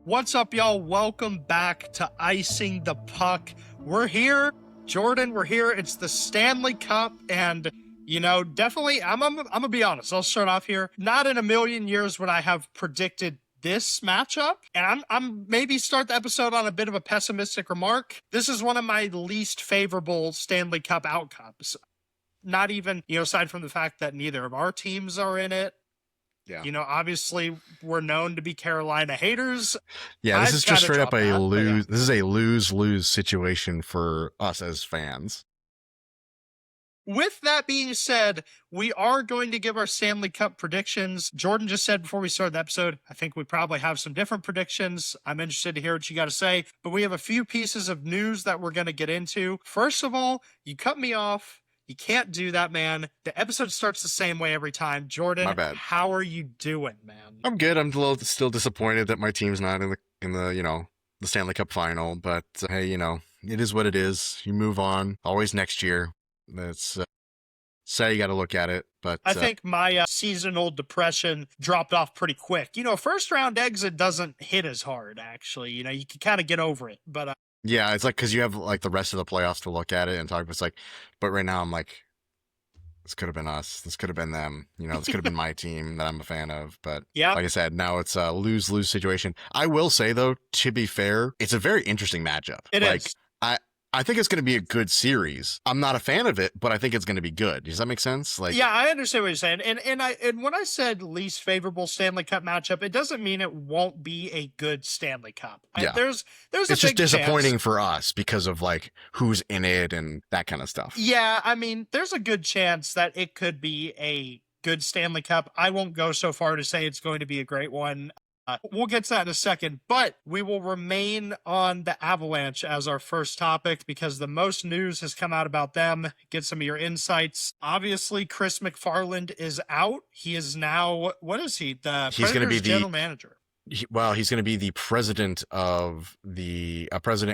What's up, y'all? Welcome back to Icing the Puck. We're here, Jordan. We're here. It's the Stanley Cup, and definitely, I'm gonna be honest. I'll start off here. Not in a million years would I have predicted this matchup, and I'm maybe start the episode on a bit of a pessimistic remark. This is one of my least favorable Stanley Cup outcomes. Not even, aside from the fact that neither of our teams are in it. Yeah. Obviously we're known to be Carolina haters. Yeah, this is just straight up a lose. Yeah. This is a lose-lose situation for us as fans. With that being said, we are going to give our Stanley Cup predictions. Jordan just said before we started the episode, I think we probably have some different predictions. I'm interested to hear what you got to say, but we have a few pieces of news that we're going to get into. First of all, you cut me off. You can't do that, man. The episode starts the same way every time. Jordan, My bad. How are you doing, man? I'm good. I'm a little still disappointed that my team's not in the the Stanley Cup final, but hey, it is what it is. You move on. Always next year. That's say you got to look at it, but I think my seasonal depression dropped off pretty quick. First round exit doesn't hit as hard, actually. You can kind of get over it, but yeah, it's like because you have like the rest of the playoffs to look at it and talk. It's like, but right now I'm like, this could have been us. This could have been them. This could have been my team that I'm a fan of. But yeah, like I said, now it's a lose-lose situation. I will say though, to be fair, it's a very interesting matchup. It is. I think it's going to be a good series. I'm not a fan of it, but I think it's going to be good. Does that make sense? Yeah, I understand what you're saying. And when I said least favorable Stanley Cup matchup, it doesn't mean it won't be a good Stanley Cup. Yeah. There's it's just disappointing for us because of like who's in it and that kind of stuff. Yeah, I mean, there's a good chance that it could be a good Stanley Cup. I won't go so far to say it's going to be a great one. We'll get to that in a second, but we will remain on the Avalanche as our first topic because the most news has come out about them. Get some of your insights. Obviously, Chris McFarland is out. He is now, what is he? He's going to be the general manager. He's going to be the president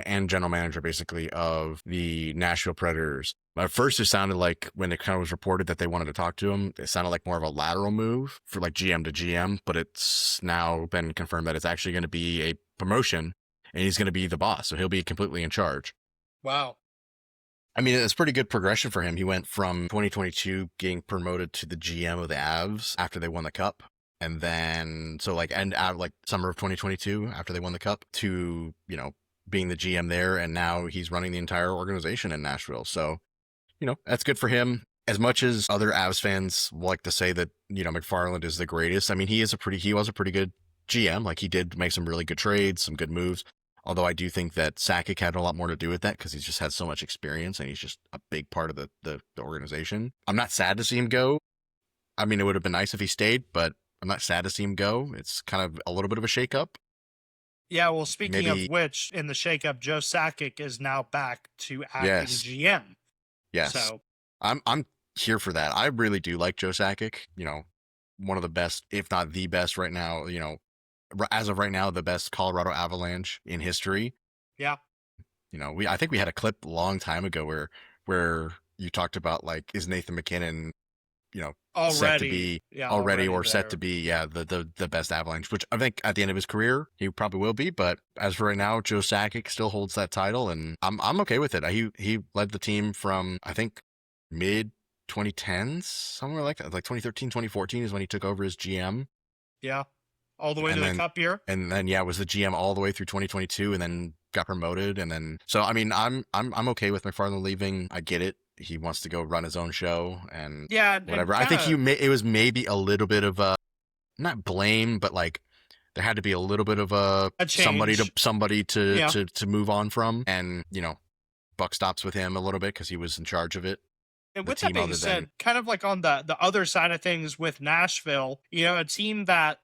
and general manager, basically, of the Nashville Predators. At first, it sounded like when it kind of was reported that they wanted to talk to him, it sounded like more of a lateral move for like GM to GM, but it's now been confirmed that it's actually going to be a promotion and he's going to be the boss. So he'll be completely in charge. Wow. I mean, it's pretty good progression for him. He went from 2022 getting promoted to the GM of the Avs after they won the cup. And then, summer of 2022, after they won the cup, to, being the GM there. And now he's running the entire organization in Nashville. So, that's good for him. As much as other Avs fans like to say that, McFarland is the greatest. I mean, he was a pretty good GM. Like, he did make some really good trades, some good moves. Although I do think that Sakic had a lot more to do with that because he's just had so much experience and he's just a big part of the organization. I'm not sad to see him go. I mean, it would have been nice if he stayed, but I'm not sad to see him go. It's kind of a little bit of a shakeup. Yeah, well, speaking of which, in the shakeup, Joe Sakic is now back to acting GM. Yes. So I'm here for that. I really do like Joe Sakic. One of the best, if not the best right now, as of right now, the best Colorado Avalanche in history. Yeah. I think we had a clip a long time ago where you talked about like, is Nathan MacKinnon set to be the best Avalanche, which I think at the end of his career he probably will be, but as for right now, Joe Sakic still holds that title and I'm okay with it. He led the team from I think mid 2010s, somewhere like that, like 2013 2014 is when he took over as GM. Yeah, all the way to the cup year, and then was the GM all the way through 2022 and then got promoted. And then so I mean I'm okay with McFarland leaving. I get it. He wants to go run his own show and whatever. I think it was maybe a little bit of a, not blame, but like there had to be a little bit of a somebody to move on from. And, buck stops with him a little bit because he was in charge of it. And with that being said, kind of like on the other side of things with Nashville, a team that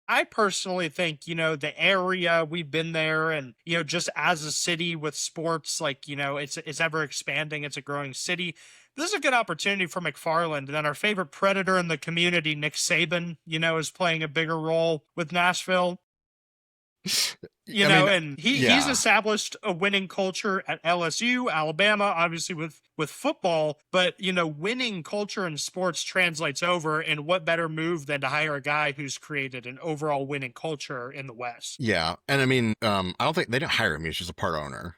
I personally think, the area we've been there and, just as a city with sports, like, it's ever expanding. It's a growing city. This is a good opportunity for McFarland. And then our favorite Predator in the community, Nick Saban, is playing a bigger role with Nashville. You I know, mean, and he's yeah. established a winning culture at LSU, Alabama, obviously with football, but you know, winning culture in sports translates over, and what better move than to hire a guy who's created an overall winning culture in the West? Yeah. And I mean, I don't think they didn't hire him. He's just a part owner.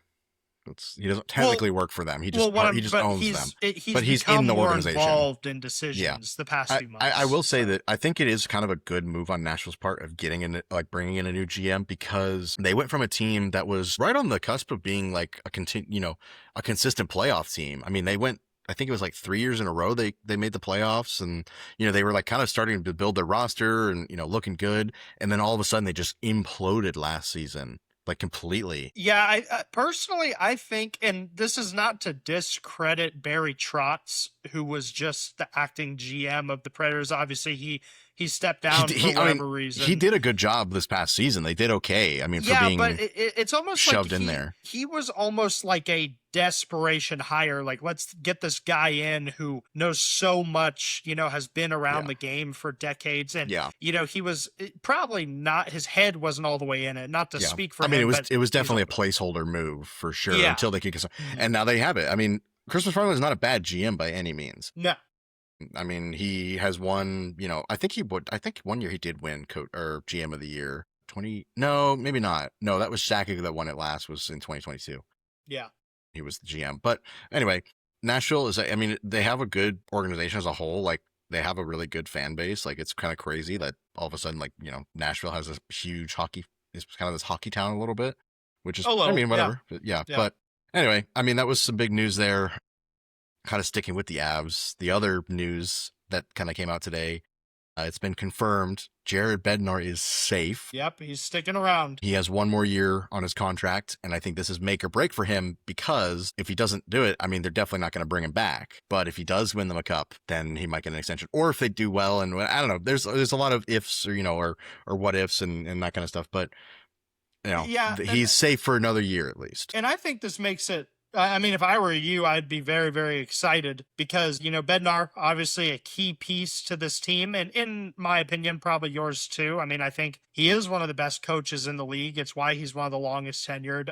He doesn't Well, technically work for them. well, what He I'm, just but owns them, he's but he's in become the more organization. involved in Yeah. decisions the past few I months. will say that I think it is kind of a good move on Nashville's part of getting in, like bringing in a new GM, because they went from a team that was right on the cusp of being like a consistent playoff team. I mean, they went, I think it was like 3 years in a row they made the playoffs, and they were like kind of starting to build their roster and looking good, and then all of a sudden they just imploded last season, like completely. Yeah, I personally, I think, and this is not to discredit Barry Trotz, who was just the acting GM of the Predators. Obviously, he stepped down for I mean, whatever he reason. did a good job this past season. They did okay. I mean, for Yeah, but being it's almost like shoved in there. he was almost like a desperation hire. Like, let's get this guy in who knows so much, has been around Yeah. the game for decades. And, Yeah. He was probably not, his head wasn't all the way in it, not to speak for I mean, him. it was but definitely a placeholder move for sure yeah. until they could get some, and now they have it. I mean, Christmas Farley is not a bad GM by any means. No. I mean, he has won, I think I think one year he did win or GM of the year. No, maybe not. No, that was Sakic that won it last, was in 2022. Yeah. He was the GM. But anyway, Nashville is, I mean, they have a good organization as a whole. Like, they have a really good fan base. Like, it's kind of crazy that all of a sudden, like, Nashville has a huge it's kind of this hockey town a little bit, which is, I mean, whatever. Yeah. But anyway, I mean, that was some big news there. Kind of sticking with the Avs. The other news that kind of came out today, it's been confirmed Jared Bednar is safe. Yep, he's sticking around. He has one more year on his contract, and I think this is make or break for him, because if he doesn't do it, I mean, they're definitely not going to bring him back. But if he does win them a cup, then he might get an extension. Or if they do well, and I don't know, there's a lot of ifs, or what ifs and that kind of stuff. But he's safe for another year at least. And I think this makes it, I mean, if I were you, I'd be very, very excited because, Bednar, obviously a key piece to this team. And in my opinion, probably yours too. I mean, I think he is one of the best coaches in the league. It's why he's one of the longest tenured.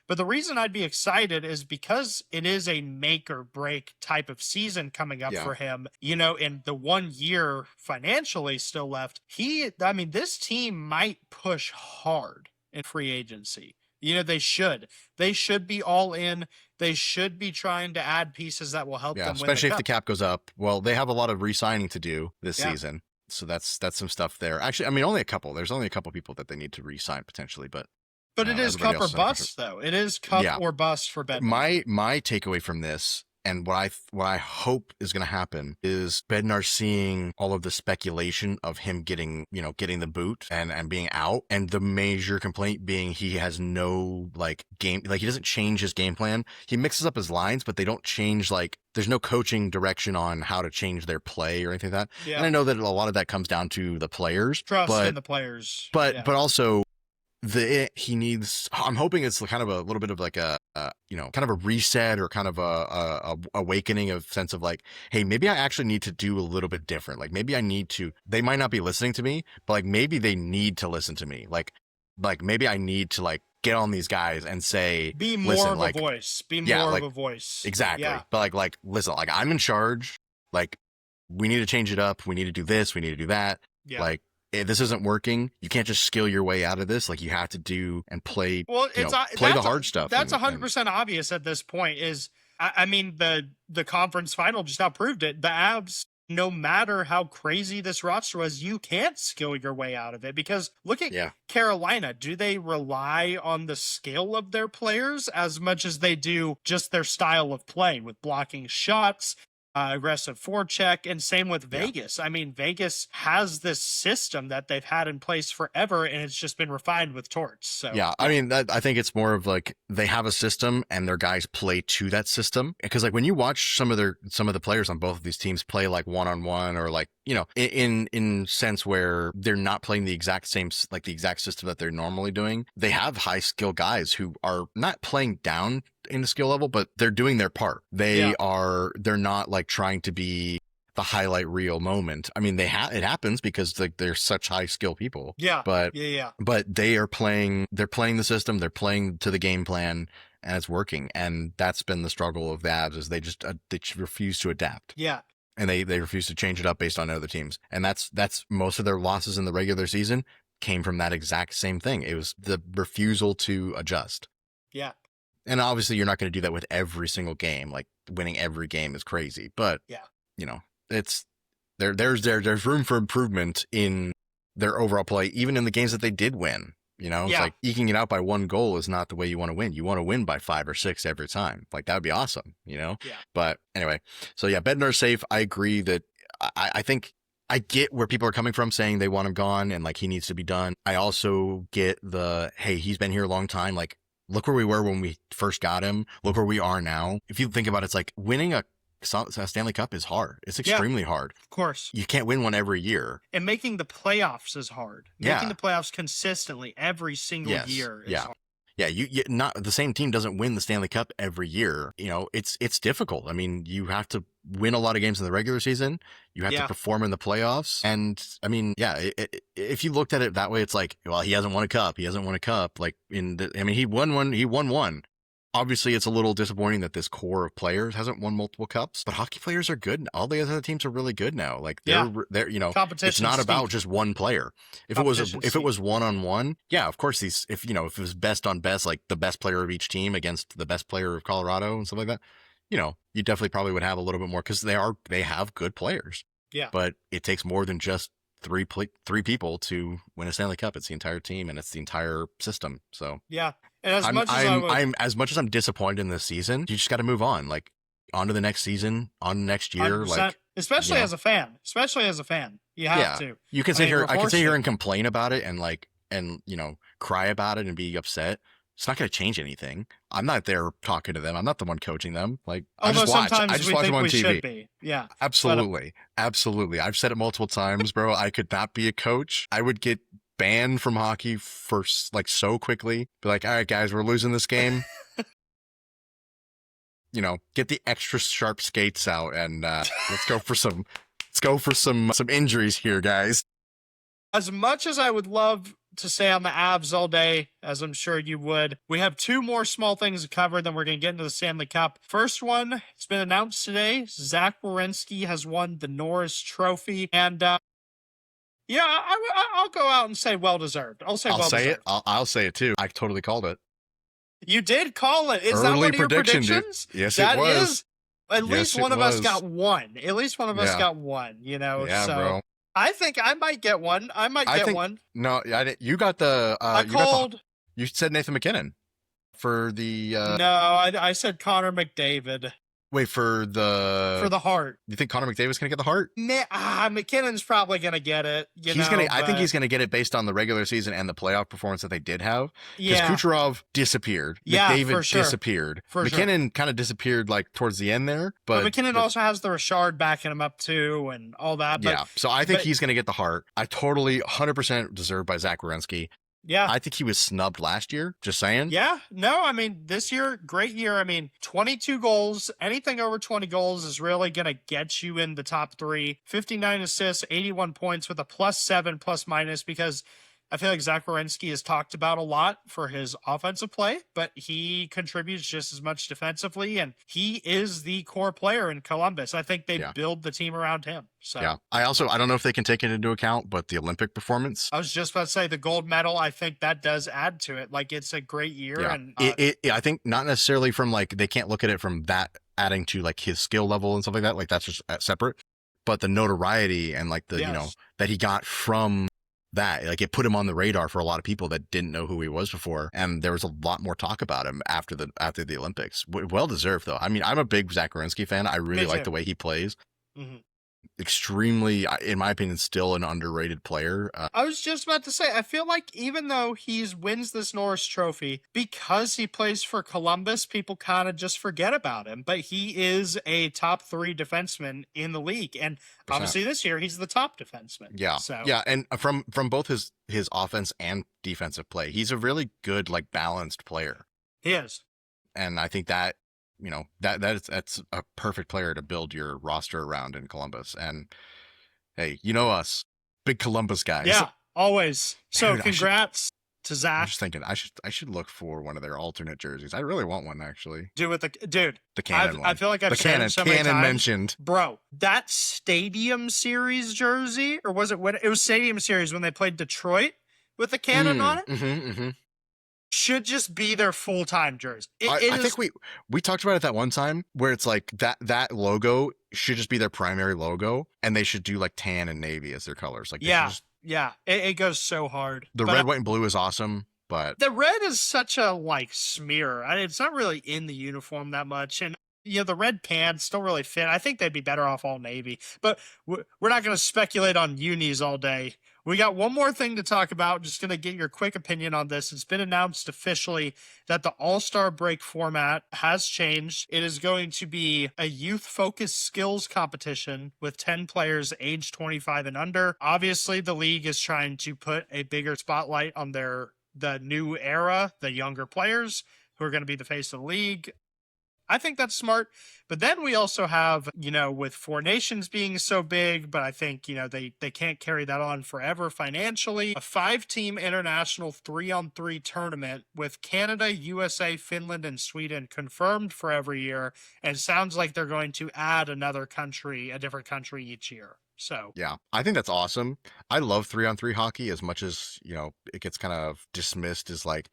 But the reason I'd be excited is because it is a make or break type of season coming up for him, and the 1 year financially still left. This team might push hard in free agency. They should be all in. They should be trying to add pieces that will help them win especially the if the cap goes up. Well, they have a lot of re-signing to do this season. So that's some stuff there. Actually, I mean, only a couple. There's only a couple people that they need to re-sign potentially, but it is cup or bust though. It is cup or bust for Bednar. My takeaway from this, and what I hope is going to happen, is Bednar seeing all of the speculation of him getting the boot and being out, and the major complaint being he has no game, he doesn't change his game plan. He mixes up his lines, but they don't change, there's no coaching direction on how to change their play or anything like that. Yeah. And I know that a lot of that comes down to the players, trust in the players, but also he needs, I'm hoping it's kind of a little bit of kind of a reset, or kind of a awakening of sense of hey, maybe I actually need to do a little bit different. Maybe I need to, they might not be listening to me, but maybe they need to listen to me. Maybe I need to get on these guys and say, be more of a voice, be more of a voice. Exactly. Yeah. But listen, I'm in charge. We need to change it up. We need to do this. We need to do that. Yeah. If this isn't working, you can't just skill your way out of this. You have to do and play. Well, play the hard stuff. That's 100% obvious at this point. I mean, the conference final just now proved it. The Avs, no matter how crazy this roster was, you can't skill your way out of it, because look at Carolina. Do they rely on the skill of their players as much as they do just their style of play with blocking shots, aggressive forecheck? And same with Vegas. I mean, Vegas has this system that they've had in place forever, and it's just been refined with Torts. So I mean, I think it's more of they have a system and their guys play to that system. Because when you watch some of the players on both of these teams play one-on-one, or in sense where they're not playing the exact same, the exact system that they're normally doing, they have high skill guys who are not playing down in the skill level, but they're doing their part. They're not trying to be the highlight reel moment. I mean, it happens because like they're such high skill people. Yeah. But Yeah. but they're playing the system, they're playing to the game plan, and it's working. And that's been the struggle of the Avs, is they just refuse to adapt. Yeah. And they refuse to change it up based on other teams. And that's most of their losses in the regular season came from that exact same thing. It was the refusal to adjust. Yeah. And obviously you're not going to do that with every single game. Like winning every game is crazy, but yeah, you know, it's there's room for improvement in their overall play, even in the games that they did win. You know, it's like eking it out by 1 goal is not the way you want to win. You want to win by 5 or 6 every time. Like that would be awesome, you know? Yeah. But anyway, so yeah, Bednar's safe. I agree that I think I get where people are coming from saying they want him gone and like he needs to be done. I also get hey, he's been here a long time. Like, look where we were when we first got him. Look where we are now. If you think about it, it's like winning a Stanley Cup is hard. It's extremely hard. Of course. You can't win one every year. And making the playoffs is hard. Making the playoffs consistently every single year is hard. Yeah, you not the same team doesn't win the Stanley Cup every year. You know, it's difficult. I mean, you have to win a lot of games in the regular season. You have to perform in the playoffs. And I mean, if you looked at it that way, it's like, well, he hasn't won a cup. He hasn't won a cup. Like he won one. He won one. Obviously, it's a little disappointing that this core of players hasn't won multiple cups, but hockey players are good. All the other teams are really good now. Like they're you know, it's not about just one player. If it was one-on-one, yeah, of course if it was best on best, like the best player of each team against the best player of Colorado and stuff like that, you know, you definitely probably would have a little bit more because they have good players. Yeah. But it takes more than just three people to win a Stanley Cup. It's the entire team and it's the entire system. So yeah. And as much as I'm disappointed in this season, you just got to move on, like on to the next season, on next year, like especially as a fan, you have to. You can sit here, I can sit here and complain about it and you know, cry about it and be upset. It's not going to change anything. I'm not there talking to them. I'm not the one coaching them. Like I just watch them on TV. Should be. Yeah, absolutely, absolutely. I've said it multiple times, bro. I could not be a coach. I would get banned from hockey for like so quickly. Be like, all right, guys, we're losing this game. You know, get the extra sharp skates out and let's go for some injuries here, guys. As much as I would love to stay on the Avs all day, as I'm sure you would, we have 2 more small things to cover, then we're going to get into the Stanley Cup. First one, it's been announced today. Zach Werenski has won the Norris Trophy, and yeah, I'll go out and say well-deserved. I'll say well-deserved. I'll say it too. I totally called it. You did call it. Is that one of your predictions? Yes, it was. At least one of us got one. At least one of us got one, you know? Yeah, so bro. I think I might get one. One. No, you got the... You said Nathan McKinnon for the... No, I said Connor McDavid. Wait, for the Hart. You think Connor McDavid's gonna get the Hart? McKinnon's probably gonna get it. I think he's gonna get it based on the regular season and the playoff performance that they did have. Because Kucherov disappeared. McDavid disappeared. McKinnon kind of disappeared like towards the end there. But McKinnon also has the Richard backing him up too and all that. But, so I think he's gonna get the Hart. I totally 100% deserved by Zach Werenski. Yeah. I think he was snubbed last year, just saying. Yeah. No, I mean, this year, great year. I mean, 22 goals, anything over 20 goals is really going to get you in the top 3. 59 assists, 81 points with a +7 plus minus, because I feel like Zach Werenski is talked about a lot for his offensive play, but he contributes just as much defensively, and he is the core player in Columbus. I think they build the team around him. So yeah, I don't know if they can take it into account, but the Olympic performance. I was just about to say the gold medal. I think that does add to it. Like, it's a great year, and I think not necessarily from like they can't look at it from that adding to like his skill level and stuff like that. Like that's just separate, but the notoriety and like the you know that he got from that, like it put him on the radar for a lot of people that didn't know who he was before, and there was a lot more talk about him after the Olympics. Well deserved though. I mean, I'm a big Zach Werenski fan. I really like the way he plays. Mm-hmm. Extremely, in my opinion, still an underrated player. I was just about to say, I feel like even though he wins this Norris Trophy, because he plays for Columbus, people kind of just forget about him. But he is a top 3 defenseman in the league, and obviously this year he's the top defenseman. Yeah, so. Yeah, and from both his offense and defensive play, he's a really good, like, balanced player. He is, and I think that that's a perfect player to build your roster around in Columbus. And hey, you know us, big Columbus guys. Yeah, always. So Dude, congrats to I'm Zach. just thinking I should look for one of their alternate jerseys. I really want one actually. Dude. The Cannon I one. feel like I've The said it so many Cannon times. mentioned. Bro, that Stadium Series jersey, or was it when it was Stadium Series when they played Detroit with the cannon on it? Should just be their full-time jersey. I think we talked about it that one time where it's like that logo should just be their primary logo, and they should do like tan and navy as their colors. Like it goes so hard. The red, white, and blue is awesome, but the red is such a like smear. It's not really in the uniform that much, and the red pants don't really fit. I think they'd be better off all navy, but we're not going to speculate on unis all day. We got one more thing to talk about. Just going to get your quick opinion on this. It's been announced officially that the All-Star Break format has changed. It is going to be a youth-focused skills competition with 10 players aged 25 and under. Obviously, the league is trying to put a bigger spotlight on the new era, the younger players who are going to be the face of the league. I think that's smart. But then we also have, with Four Nations being so big, but I think, they can't carry that on forever financially. A 5-team international 3-on-3 tournament with Canada, USA, Finland, and Sweden confirmed for every year. And it sounds like they're going to add another country, a different country each year. So yeah, I think that's awesome. I love 3-on-3 hockey as much as, it gets kind of dismissed as like,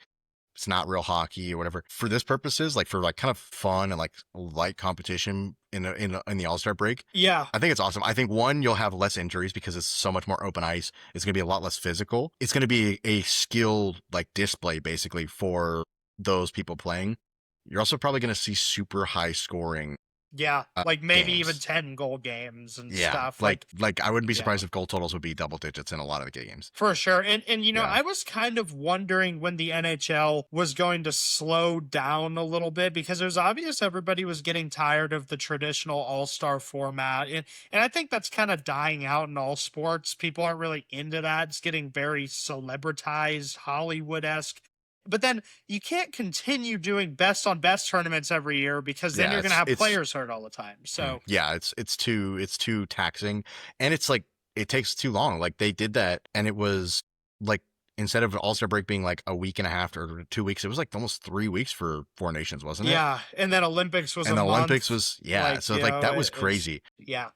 it's not real hockey or whatever. For this purposes, like for like kind of fun and like light competition in the All-Star break. Yeah. I think it's awesome. I think one, you'll have less injuries because it's so much more open ice. It's going to be a lot less physical. It's going to be a skill like display basically for those people playing. You're also probably going to see super high scoring. Yeah, like maybe games. even 10-goal games and yeah, stuff. Like I wouldn't be surprised if goal totals would be double digits in a lot of the games. For sure. And I was kind of wondering when the NHL was going to slow down a little bit because it was obvious everybody was getting tired of the traditional all-star format. And I think that's kind of dying out in all sports. People aren't really into that. It's getting very celebritized, Hollywood-esque. But then you can't continue doing best on best tournaments every year because then you're going to have players hurt all the time. So yeah, it's too taxing, and it's like it takes too long. Like they did that, and it was like instead of All-Star break being like a week and a half or 2 weeks, it was like almost 3 weeks for Four Nations, wasn't it? Yeah, and then Olympics was and a month. Olympics was so like that was crazy. Yeah.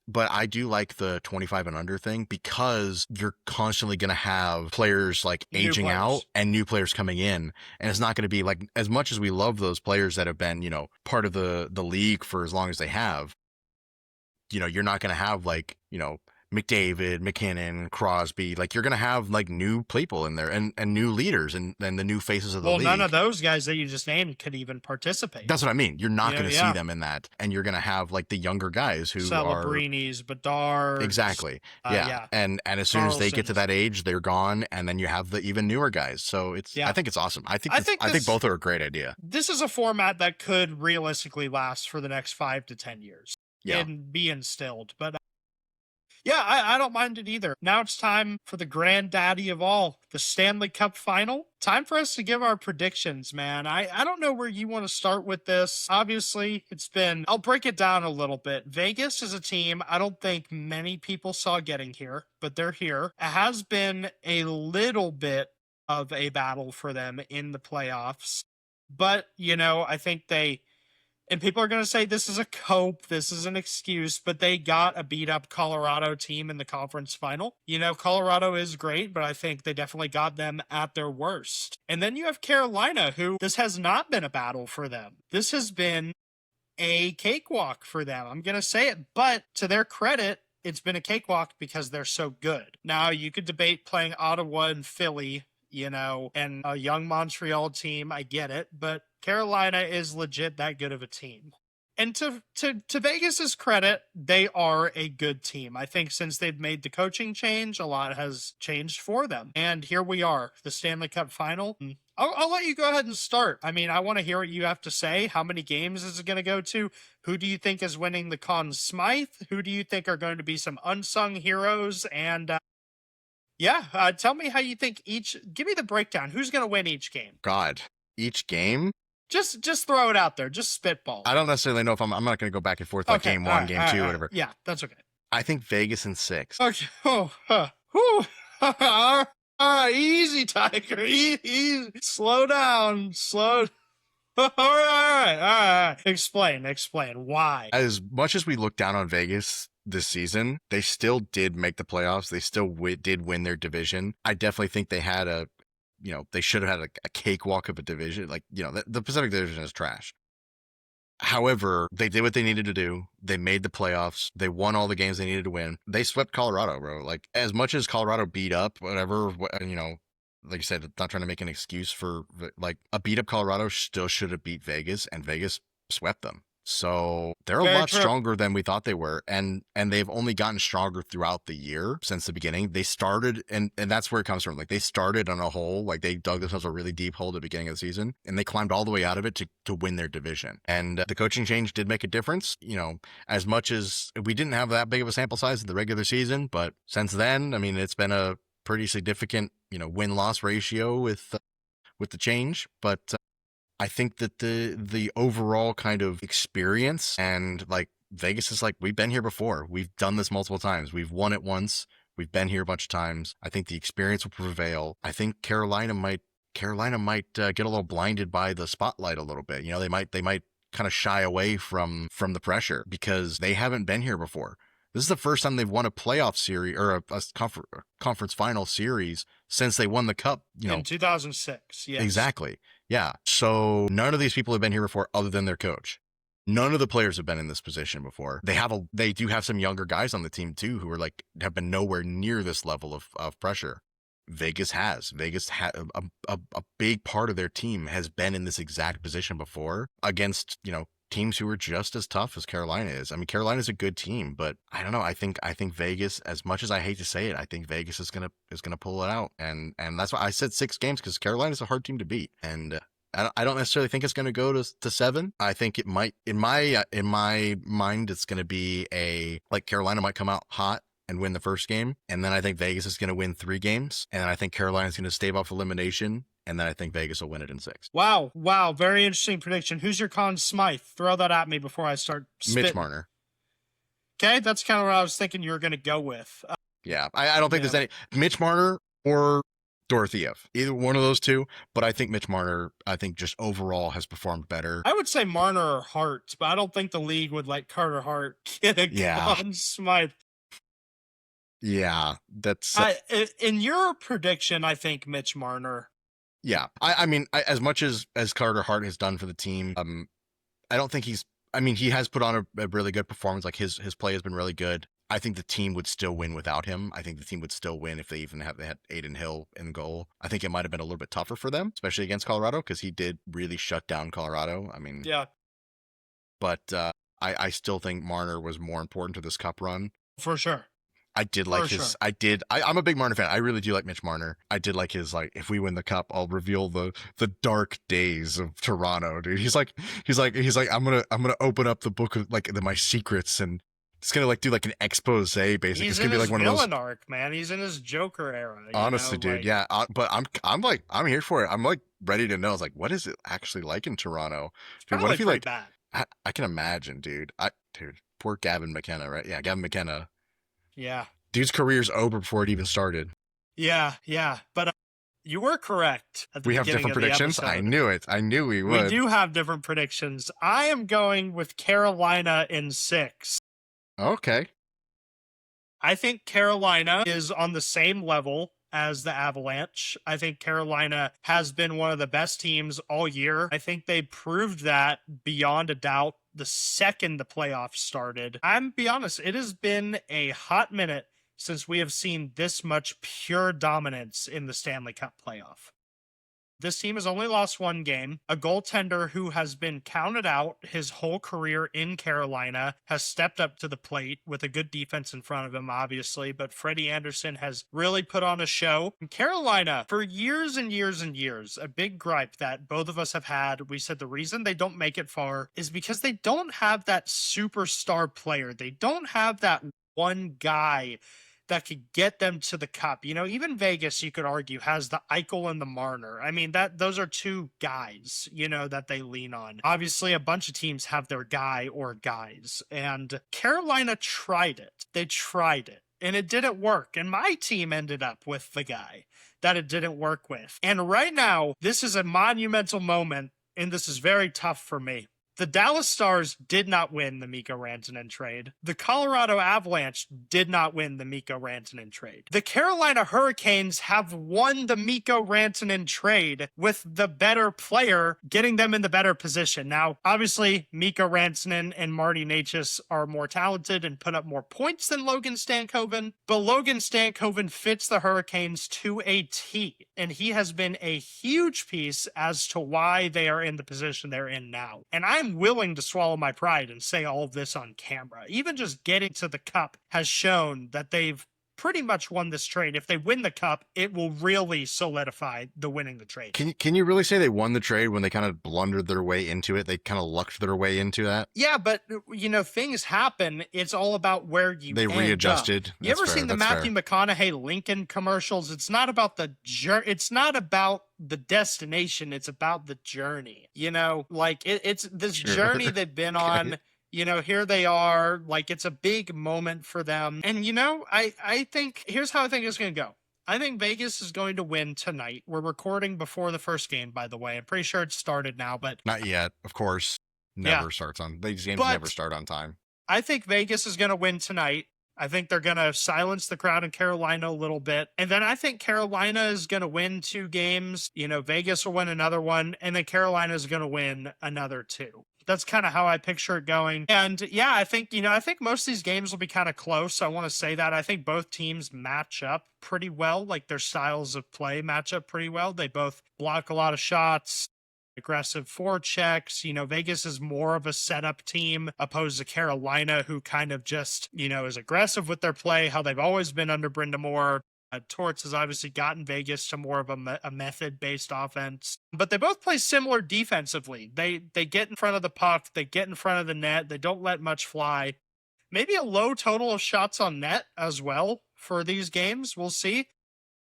But I do like the 25 and under thing because you're constantly going to have players like aging out and new players coming in. And it's not going to be like, as much as we love those players that have been, part of the league for as long as they have, you're not going to have like, McDavid, McKinnon, Crosby, like you're going to have like new people in there and new leaders and the new faces of the league. Well, none of those guys that you just named could even participate. That's what I mean. You're not going to see them in that. And you're going to have like the younger guys who Celebrinis, Bedard. Exactly. Yeah. And as soon as they get to that age, they're gone. And then you have the even newer guys. So I think it's awesome. I think both are a great idea. This is a format that could realistically last for the next 5 to 10 years. Yeah. And be instilled. But yeah, I don't mind it either. Now it's time for the granddaddy of all, the Stanley Cup Final. Time for us to give our predictions, man. I don't know where you want to start with this. Obviously, I'll break it down a little bit. Vegas is a team I don't think many people saw getting here, but they're here. It has been a little bit of a battle for them in the playoffs. But, I think and people are going to say this is a cope, this is an excuse, but they got a beat-up Colorado team in the conference final. Colorado is great, but I think they definitely got them at their worst. And then you have Carolina, who this has not been a battle for them. This has been a cakewalk for them. I'm going to say it, but to their credit, it's been a cakewalk because they're so good. Now, you could debate playing Ottawa and Philly, and a young Montreal team. I get it, but Carolina is legit that good of a team. And to Vegas's credit, they are a good team. I think since they've made the coaching change, a lot has changed for them. And here we are, the Stanley Cup Final. I'll let you go ahead and start. I mean, I want to hear what you have to say. How many games is it going to go to? Who do you think is winning the Conn Smythe? Who do you think are going to be some unsung heroes? And tell me how you think give me the breakdown. Who's going to win each game? God, each game? Just throw it out there. Just spitball. I don't necessarily know if I'm not going to go back and forth like Okay, game one, game two, whatever. Yeah, that's okay. I think Vegas in 6. Okay. Oh, whew. All right, easy, Tiger. Easy. Slow down. Slow. All right. Explain. Why? As much as we look down on Vegas this season, they still did make the playoffs. They still did win their division. I definitely think they had they should have had a cakewalk of a division. Like, the Pacific Division is trash. However, they did what they needed to do. They made the playoffs. They won all the games they needed to win. They swept Colorado, bro. Like, as much as Colorado beat up, whatever, like you said, not trying to make an excuse for, like, a beat up Colorado still should have beat Vegas, and Vegas swept them. So they're a lot stronger than we thought they were. And they've only gotten stronger throughout the year since the beginning. They started, and that's where it comes from. Like, they started on a hole, like they dug themselves a really deep hole at the beginning of the season, and they climbed all the way out of it to win their division. And the coaching change did make a difference, as much as we didn't have that big of a sample size in the regular season. But since then, I mean, it's been a pretty significant, win-loss ratio with the change. But I think that the overall kind of experience, and like Vegas is like, we've been here before. We've done this multiple times. We've won it once. We've been here a bunch of times. I think the experience will prevail. I think Carolina might get a little blinded by the spotlight a little bit. They might kind of shy away from the pressure because they haven't been here before. This is the first time they've won a playoff series or a conference final series since they won the cup, in 2006. Yes. Exactly. Yeah. So none of these people have been here before other than their coach. None of the players have been in this position before. They do have some younger guys on the team too, who are have been nowhere near this level of pressure. Vegas has a big part of their team has been in this exact position before against, teams who are just as tough as Carolina is. I mean, Carolina's a good team, but I don't know. I think Vegas, as much as I hate to say it, I think Vegas is gonna pull it out, and that's why I said 6 games, because Carolina's a hard team to beat, and I don't necessarily think it's gonna go to 7. I think it might, in my mind, it's gonna be Carolina might come out hot and win the first game, and then I think Vegas is gonna win 3 games, and I think Carolina's gonna stave off elimination. And then I think Vegas will win it in 6. Wow. Very interesting prediction. Who's your Conn Smythe? Throw that at me before I start spitting. Mitch Marner. Okay, that's kind of what I was thinking you were going to go with. Yeah, I don't think there's any... Mitch Marner or Dorofeyev. Either one of those two. But I think Mitch Marner, just overall has performed better. I would say Marner or Hart, but I don't think the league would let Carter Hart get a Conn Smythe. Yeah, that's... in your prediction, I think Mitch Marner... Yeah, I mean, as much as Carter Hart has done for the team, I don't think he has put on a really good performance. Like his play has been really good. I think the team would still win without him. I think the team would still win if they had Aiden Hill in goal. I think it might have been a little bit tougher for them, especially against Colorado, because he did really shut down Colorado. I mean, yeah. But I still think Marner was more important to this cup run. For sure. I did like his, sure. I'm a big Marner fan. I really do like Mitch Marner. I did like his, if we win the cup, I'll reveal the dark days of Toronto, dude. He's like, I'm going to open up the book of my secrets, and it's going to do an expose, basically. He's it's going to be one of those arc, man. He's in his Joker era. Honestly, dude. Yeah. But I'm here for it. I'm ready to know. It's what is it actually like in Toronto? Dude, what if he bad. I can imagine, dude. Dude, poor Gavin McKenna, right? Yeah. Gavin McKenna. Yeah. Dude's career's over before it even started. Yeah. But you were correct. We have different predictions? I knew it. I knew we would. We do have different predictions. I am going with Carolina in 6. Okay. I think Carolina is on the same level as the Avalanche. I think Carolina has been one of the best teams all year. I think they proved that beyond a doubt the second the playoffs started. I'm be honest, it has been a hot minute since we have seen this much pure dominance in the Stanley Cup playoff. This team has only lost 1 game. A goaltender who has been counted out his whole career in Carolina has stepped up to the plate with a good defense in front of him, obviously, but Freddie Anderson has really put on a show. In Carolina, for years and years and years, a big gripe that both of us have had, we said the reason they don't make it far is because they don't have that superstar player. They don't have that one guy that could get them to the cup. You know, even Vegas, you could argue, has the Eichel and the Marner. I mean, those are two guys, you know, that they lean on. Obviously, a bunch of teams have their guy or guys, and Carolina tried it. They tried it, and it didn't work. And my team ended up with the guy that it didn't work with. And right now, this is a monumental moment, and this is very tough for me. The Dallas Stars did not win the Mikko Rantanen trade. The Colorado Avalanche did not win the Mikko Rantanen trade. The Carolina Hurricanes have won the Mikko Rantanen trade with the better player getting them in the better position. Now, obviously, Mikko Rantanen and Marty Necas are more talented and put up more points than Logan Stankoven, but Logan Stankoven fits the Hurricanes to a T, and he has been a huge piece as to why they are in the position they're in now. And I'm willing to swallow my pride and say all of this on camera. Even just getting to the cup has shown that they've pretty much won this trade. If they win the cup, it will really solidify the winning the trade. Can you really say they won the trade when they kind of blundered their way into it? They kind of lucked their way into that? Yeah, but, you know, things happen. It's all about where you They readjusted. You ever seen the Matthew McConaughey Lincoln commercials? It's not about the it's not about the destination. It's about the journey. You know, like it's this journey they've been on. You know, here they are, like it's a big moment for them. And, you know, I think, here's how I think it's going to go. I think Vegas is going to win tonight. We're recording before the first game, by the way. I'm pretty sure it's started now, but... Not yet, of course. Never starts on... These games never start on time. I think Vegas is going to win tonight. I think they're going to silence the crowd in Carolina a little bit. And then I think Carolina is going to win 2 games. You know, Vegas will win another one. And then Carolina is going to win another 2. That's kind of how I picture it going. And yeah, I think most of these games will be kind of close. I want to say that. I think both teams match up pretty well. Like their styles of play match up pretty well. They both block a lot of shots, aggressive forechecks. You know, Vegas is more of a setup team opposed to Carolina, who kind of just, you know, is aggressive with their play, how they've always been under Brenda Moore. Torts has obviously gotten Vegas to more of a method-based offense. But they both play similar defensively. They get in front of the puck. They get in front of the net. They don't let much fly. Maybe a low total of shots on net as well for these games. We'll see.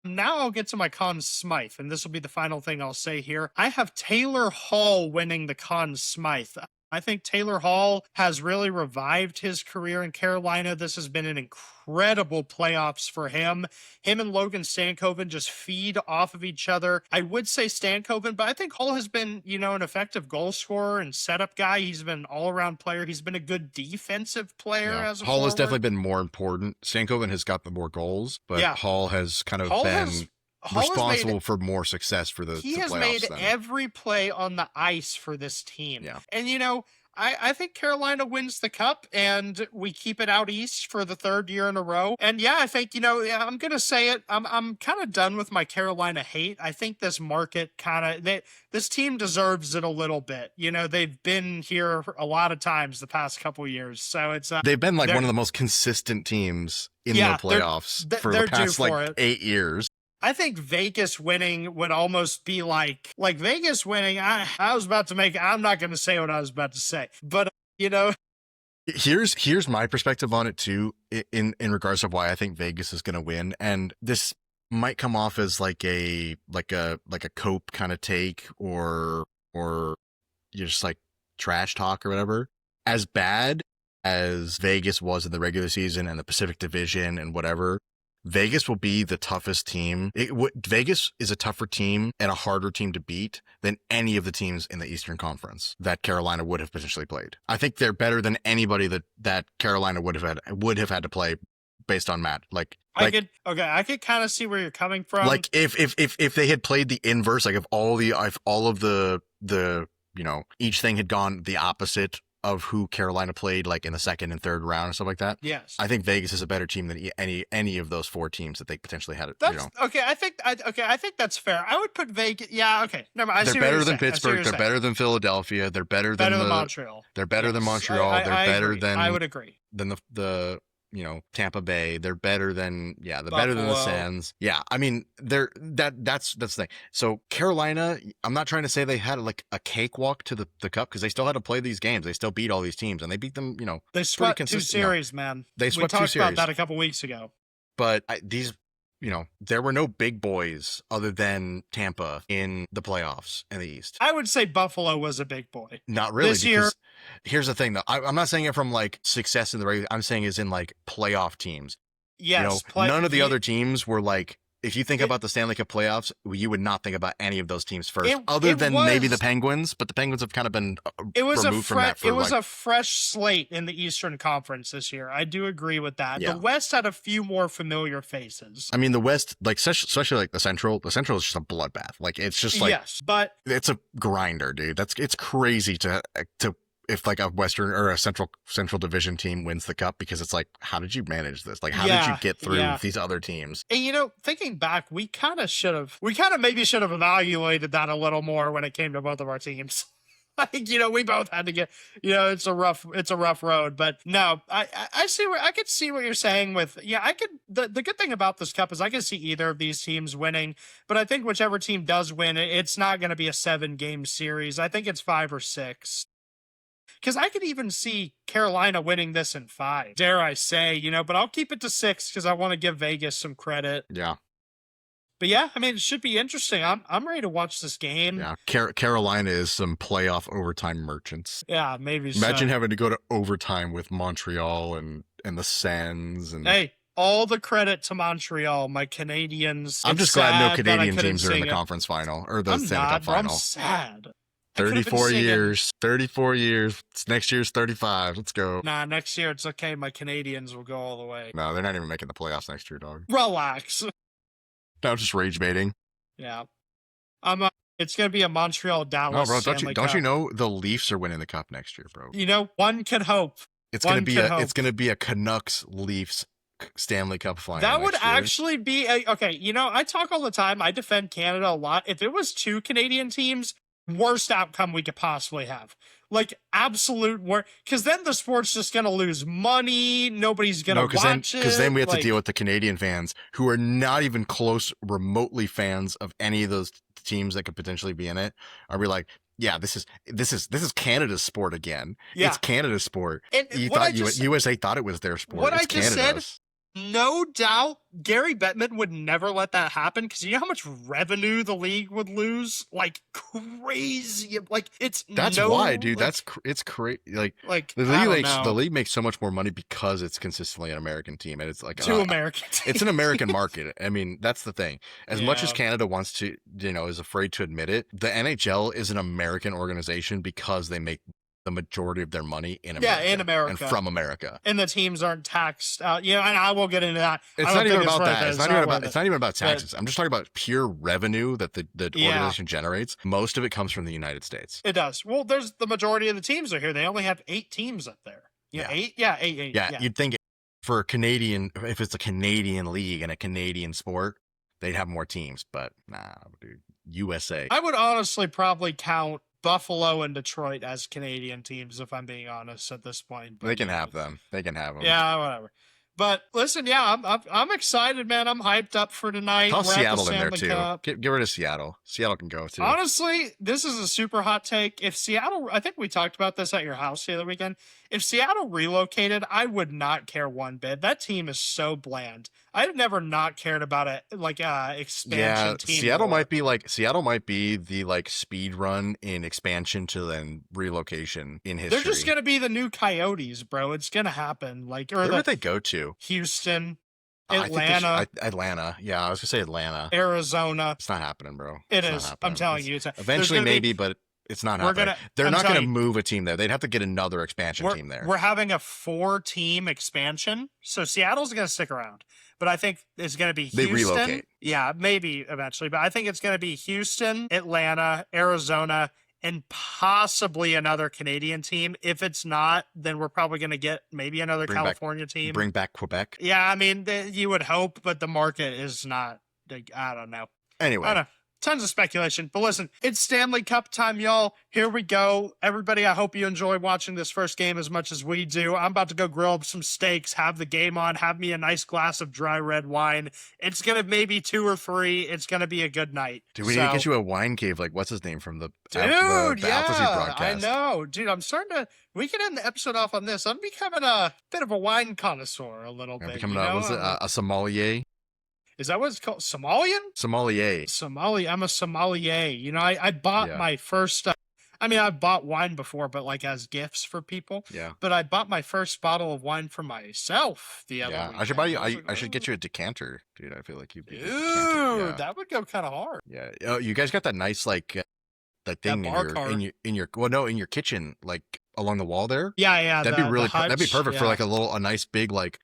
Now I'll get to my Conn Smythe, and this will be the final thing I'll say here. I have Taylor Hall winning the Conn Smythe. I think Taylor Hall has really revived his career in Carolina. This has been an incredible playoffs for him. Him and Logan Stankoven just feed off of each other. I would say Stankoven, but I think Hall has been, you know, an effective goal scorer and setup guy. He's been an all-around player. He's been a good defensive player as a Hall forward. has definitely been more important. Stankoven has got the more goals, but Hall has kind of been responsible for more success for the playoffs. He has made every play on the ice for this team. Yeah. And, you know, I think Carolina wins the cup and we keep it out east for the 3rd year in a row. And yeah, I think, you know, I'm going to say it. I'm kind of done with my Carolina hate. I think this market this team deserves it a little bit. You know, they've been here a lot of times the past couple years. So it's, they've been like one of the most consistent teams in the playoffs for the past like 8 years. I think Vegas winning would almost be like Vegas winning. I was about to I'm not going to say what I was about to say, but you know, here's my perspective on it too, in regards to why I think Vegas is going to win. And this might come off as like a cope kind of take or you're just like trash talk or whatever. As bad as Vegas was in the regular season and the Pacific Division and whatever, Vegas will be the toughest team. Vegas is a tougher team and a harder team to beat than any of the teams in the Eastern Conference that Carolina would have potentially played. I think they're better than anybody that Carolina would have had to play based on Matt. I could kind of see where you're coming from. Like if they had played the inverse, like if all of the you know, each thing had gone the opposite of who Carolina played, like in the 2nd and 3rd round and stuff like that. Yes, I think Vegas is a better team than any of those 4 teams that they potentially had. Okay, I think that's fair. I would put Vegas. Yeah, okay. Never mind. They're better than Pittsburgh. They're better than Philadelphia. They're better than Montreal. They're better than Montreal. They're better than. I would agree. Than the you know, Tampa Bay. They're better than better than the Sens. Yeah, I mean, that's the thing. So Carolina, I'm not trying to say they had like a cakewalk to the cup, because they still had to play these games. They still beat all these teams, and they beat them. You know, they swept 2 series, man. They swept 2 series. We talked about that a couple weeks ago. but there were no big boys other than Tampa in the playoffs in the East. I would say Buffalo was a big boy. Not really, This year, because here's the thing, though. I'm not saying it from like success in the regular. I'm saying is in like playoff teams. yes. None of the other teams were like. If you think about the Stanley Cup playoffs, you would not think about any of those teams first, other than maybe the Penguins. But the Penguins have kind of been removed from that. It was a fresh slate in the Eastern Conference this year. I do agree with that. Yeah. The West had a few more familiar faces. I mean, the West, like especially like the Central. The Central is just a bloodbath. Like it's just like yes, but it's a grinder, dude. It's crazy to. If like a Western or a Central Division team wins the cup, because it's like, how did you manage this? Like, how did you get through these other teams? And thinking back, we kind of maybe should have evaluated that a little more when it came to both of our teams. Like, we both had to get, it's a rough road, but no, I could see what you're saying with, the good thing about this cup is I can see either of these teams winning, but I think whichever team does win, it's not going to be a 7-game series. I think it's 5 or 6. Because I could even see Carolina winning this in 5, dare I say, but I'll keep it to 6 because I want to give Vegas some credit. Yeah. But yeah, I mean, it should be interesting. I'm ready to watch this game. Yeah, Carolina is some playoff overtime merchants. Yeah, maybe Imagine having to go to overtime with Montreal and the Sens. And hey, all the credit to Montreal, my Canadians. I'm just glad no Canadian teams are in the conference final or the Stanley Cup final. I'm sad. 34 years. Next year's 35. Let's go. Nah, next year it's okay. My Canadians will go all the way. No, they're not even making the playoffs next year, dog. Relax. No, just rage baiting. Yeah. It's gonna be a Montreal Dallas. No, bro, don't you know the Leafs are winning the cup next year, bro? One can hope. It's gonna be a Canucks Leafs Stanley Cup final. That would actually be okay. I talk all the time. I defend Canada a lot. If it was 2 Canadian teams, worst outcome we could possibly have. Like absolute worst, because then the sport's just gonna lose money. Nobody's gonna watch it. Because then we have to deal with the Canadian fans who are not even close, remotely fans of any of those teams that could potentially be in it. Are we like, yeah, this is Canada's sport again? Yeah. It's Canada's sport. And USA thought it was their sport. What it's I just Canada's. said. No doubt, Gary Bettman would never let that happen because you know how much revenue the league would lose, like crazy. Like why, dude. It's crazy. Like the league makes so much more money because it's consistently an American team, and it's like American teams. It's an American market. I mean, that's the thing. As much as Canada wants to, is afraid to admit it, the NHL is an American organization because they make the majority of their money in America. Yeah, in America. And from America. And the teams aren't taxed out. And I will get into that. It's not even about that. It's not even about taxes. I'm just talking about pure revenue that the organization generates. Most of it comes from the United States. It does. Well, there's the majority of the teams are here. They only have 8 teams up there. Yeah. 8? Yeah, 8. Yeah, you'd think for a Canadian, if it's a Canadian league and a Canadian sport, they'd have more teams. But nah, dude. USA. I would honestly probably count Buffalo and Detroit as Canadian teams, if I'm being honest at this point. But they can have them. Yeah, whatever. But listen, I'm excited, man. I'm hyped up for tonight. Toss Seattle in there too. Get rid of Seattle. Seattle can go too. Honestly, this is a super hot take. If Seattle, I think we talked about this at your house the other weekend. If Seattle relocated, I would not care one bit. That team is so bland. I've never not cared about it, like expansion team. Seattle might be the speed run in expansion to then relocation in history. They're just gonna be the new Coyotes, bro. It's gonna happen. Where would they go to? Houston, Atlanta. Atlanta. Yeah, I was gonna say Atlanta. Arizona. It's not happening, bro. It is. I'm telling you. Eventually, maybe, but it's not happening. They're not going to move a team there. They'd have to get another expansion team there. We're having a 4-team expansion, so Seattle's going to stick around. But I think it's going to be Houston. They relocate. Yeah, maybe eventually. But I think it's going to be Houston, Atlanta, Arizona, and possibly another Canadian team. If it's not, then we're probably going to get maybe another California team. Bring back Quebec. Yeah, I mean, you would hope, but the market is not. I don't know. Anyway. tons of speculation. But listen, it's Stanley Cup time, y'all. Here we go. Everybody, I hope you enjoy watching this first game as much as we do. I'm about to go grill up some steaks, have the game on, have me a nice glass of dry red wine. It's going to maybe 2 or 3. It's going to be a good night. Dude, we need to get you a wine cave. Like, what's his name from the Dude, the yeah, Alpha Seed broadcast? I know. Dude, I'm starting to... We can end the episode off on this. I'm becoming a bit of a wine connoisseur a little bit. Becoming a sommelier? Is that what it's called? Somalian? Sommelier. I'm a sommelier. You know, I bought my first... I mean, I've bought wine before, but like as gifts for people. Yeah. But I bought my first bottle of wine for myself the other weekend. I should buy you. I should get you a decanter, dude. I feel like you'd be. Dude, that would go kind of hard. Yeah. Oh, you guys got that nice like that thing in your kitchen, like along the wall there. Yeah. That'd be really that'd be perfect for like a nice big like.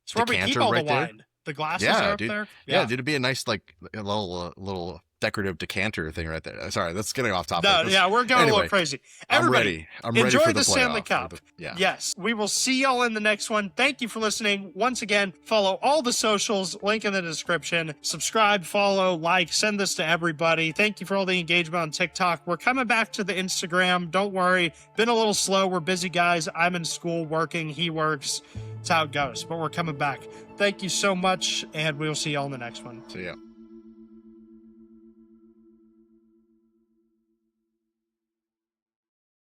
It's where we keep all the wine. The glasses are up there. Yeah, dude, it'd be a nice like a little decorative decanter thing right there. Sorry, that's getting off topic. No, we're going a little crazy. Everybody, I'm ready enjoy for the Stanley Cup. Yes, we will see y'all in the next one. Thank you for listening. Once again, follow all the socials, link in the description. Subscribe, follow, like, send this to everybody. Thank you for all the engagement on TikTok. We're coming back to the Instagram. Don't worry. Been a little slow. We're busy guys. I'm in school working. He works. That's how it goes. But we're coming back. Thank you so much, and we'll see y'all in the next one. See ya.